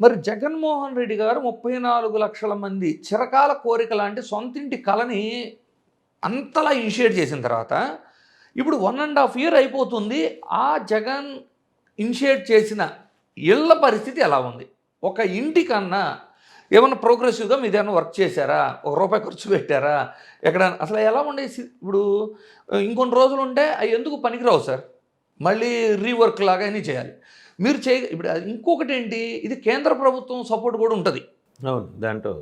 మరి జగన్మోహన్ రెడ్డి గారు 34 లక్షల మంది చిరకాల కోరిక లాంటి సొంతింటి కలని అంతలా ఇనిషియేట్ చేసిన తర్వాత ఇప్పుడు 1.5 ఇయర్ అయిపోతుంది. ఆ జగన్ ఇనిషియేట్ చేసిన ఇళ్ల పరిస్థితి ఎలా ఉంది? ఒక ఇంటికన్నా ఏమన్నా ప్రోగ్రెసివ్‌గా మీరేమన్నా వర్క్ చేశారా? ఒక రూపాయి ఖర్చు పెట్టారా? ఎక్కడన్నా అసలు ఎలా ఉండేది? ఇప్పుడు ఇంకొన్ని రోజులుంటే అయి ఎందుకు పనికిరావు సార్. మళ్ళీ రీవర్క్ లాగా అన్నీ చేయాలి. మీరు ఇప్పుడు ఇంకొకటేంటి, ఇది కేంద్ర ప్రభుత్వం సపోర్ట్ కూడా ఉంటది. అవును. దాంట్లో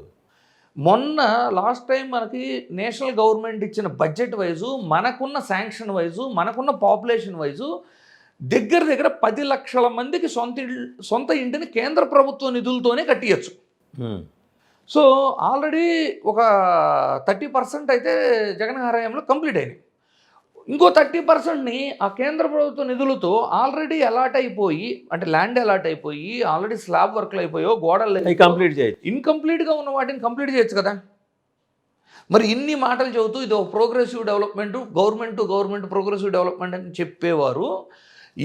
మొన్న లాస్ట్ టైం మనకి నేషనల్ గవర్నమెంట్ ఇచ్చిన బడ్జెట్ వైజు, మనకున్న శాంక్షన్ వైజు, మనకున్న పాపులేషన్ వైజు దగ్గర దగ్గర 10 లక్షల మందికి సొంత ఇంటిని కేంద్ర ప్రభుత్వ నిధులతోనే కట్టియచ్చు. సో ఆల్రెడీ ఒక 30% అయితే జగన్ హయాంలో కంప్లీట్ అయినాయి. ఇంకో 30%ని ఆ కేంద్ర ప్రభుత్వ నిధులతో ఆల్రెడీ అలాట్ అయిపోయి, అంటే ల్యాండ్ అలాట్ అయిపోయి, ఆల్రెడీ స్లాబ్ వర్క్లు అయిపోయో, గోడలు కంప్లీట్ చేయొచ్చు. ఇన్కంప్లీట్గా ఉన్న వాటిని కంప్లీట్ చేయొచ్చు కదా. మరి ఇన్ని మాటలు చెబుతూ ఇది ఒక progressive development, government to government progressive development అని చెప్పేవారు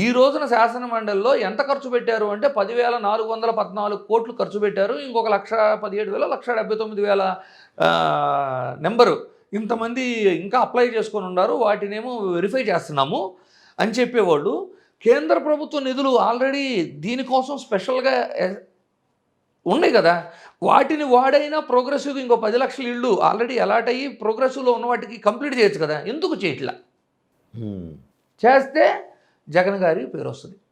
ఈ రోజున శాసన మండలిలో ఎంత ఖర్చు పెట్టారు అంటే 10,414 కోట్లు ఖర్చు పెట్టారు. ఇంకొక 1,17,000, 1,79,000 నెంబరు ఇంతమంది ఇంకా అప్లై చేసుకొని ఉన్నారు, వాటినేమో వెరిఫై చేస్తున్నాము అని చెప్పేవాళ్ళు. కేంద్ర ప్రభుత్వ నిధులు ఆల్రెడీ దీనికోసం స్పెషల్గా ఉన్నాయి కదా, వాటిని వాడైనా ప్రోగ్రెసివ్గా ఇంకో 10 లక్షల ఇళ్ళు ఆల్రెడీ అలాట్ అయ్యి ప్రోగ్రెసివ్లో ఉన్న వాటికి కంప్లీట్ చేయొచ్చు కదా, ఎందుకు చేయట్లా? చేస్తే జగన్ గారి పేరు వస్తుంది.